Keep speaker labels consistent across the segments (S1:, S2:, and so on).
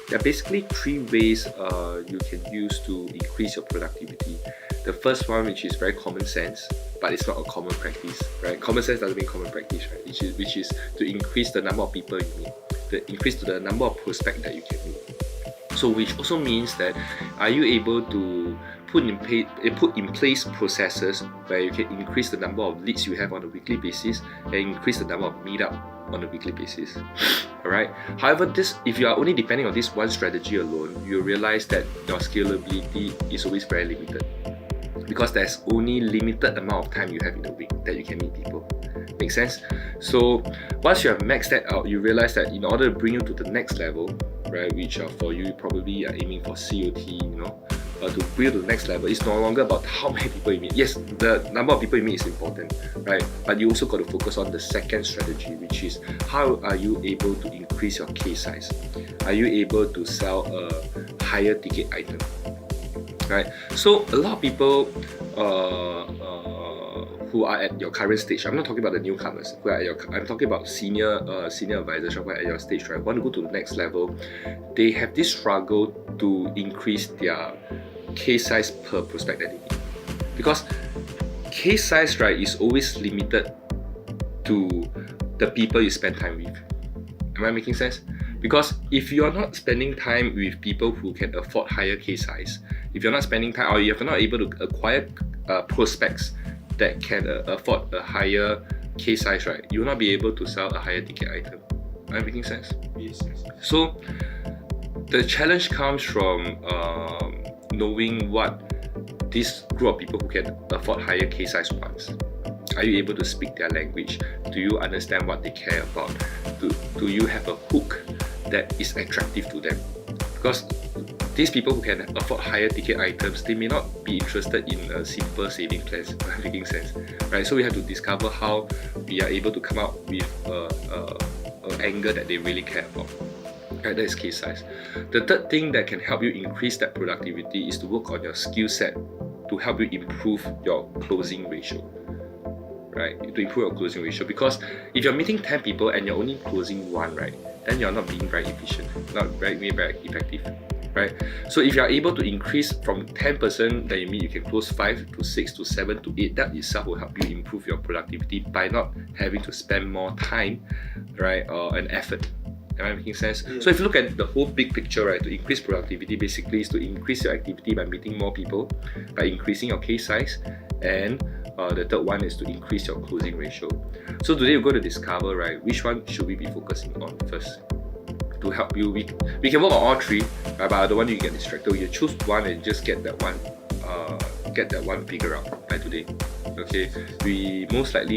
S1: There are basically three ways you can use to increase your productivity. The first one, which is very common sense, but it's not a common practice, right? Common sense doesn't mean common practice, right? Which is to increase the number of people you meet, to increase the number of prospects that you can meet. So which also means that are you able to put in place processes where you can increase the number of leads you have on a weekly basis and increase the number of meetup on a weekly basis. Alright. However, if you are only depending on this one strategy alone, you realize that your scalability is always very limited, because there's only limited amount of time you have in a week that you can meet people. Make sense? So once you have maxed that out, you realize that in order to bring you to the next level, right, which for you probably are aiming for COT, to bring you to the next level, it's no longer about how many people you meet. Yes, the number of people you meet is important, right? But you also got to focus on the second strategy, which is how are you able to increase your case size? Are you able to sell a higher ticket item? Right? So a lot of people who are at your current stage, I'm not talking about the newcomers, I'm talking about senior advisors who are at your stage, right? Want to go to the next level. They have this struggle to increase their case size per prospect that they need, because case size, right, is always limited to the people you spend time with. Am I making sense? Because if you're not spending time with people who can afford higher case size, if you're not spending time, or if you're not able to acquire prospects that can afford a higher case size, right, you will not be able to sell a higher ticket item. Am I making sense?
S2: Yes.
S1: So the challenge comes from knowing what this group of people who can afford higher case size wants. Are you able to speak their language? Do you understand what they care about? Do you have a hook that is attractive to them? Because these people who can afford higher ticket items, they may not be interested in a simple saving plans, making sense, right? So we have to discover how we are able to come up with an angle that they really care about. Right, that is case size. The third thing that can help you increase that productivity is to work on your skill set to help you improve your closing ratio. Right, to improve your closing ratio, because if you're meeting 10 people and you're only closing one, right, then you're not being very efficient, not very effective, right? So if you're able to increase from 10 person that you meet, you can close 5 to 6 to 7 to 8, that itself will help you improve your productivity by not having to spend more time, right, and effort. Am I making sense? Yeah. So if you look at the whole big picture, right, to increase productivity basically is to increase your activity by meeting more people, by increasing your case size, and the third one is to increase your closing ratio. So today we're going to discover, right, which one should we be focusing on first to help you. We can work on all three, right, but I don't want you to get distracted. You choose one and just get that one figure out by today. Okay, we can start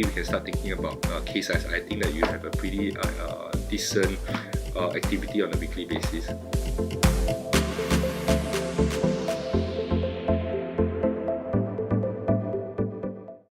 S1: thinking about case size. I think that you have a pretty decent activity on a weekly basis.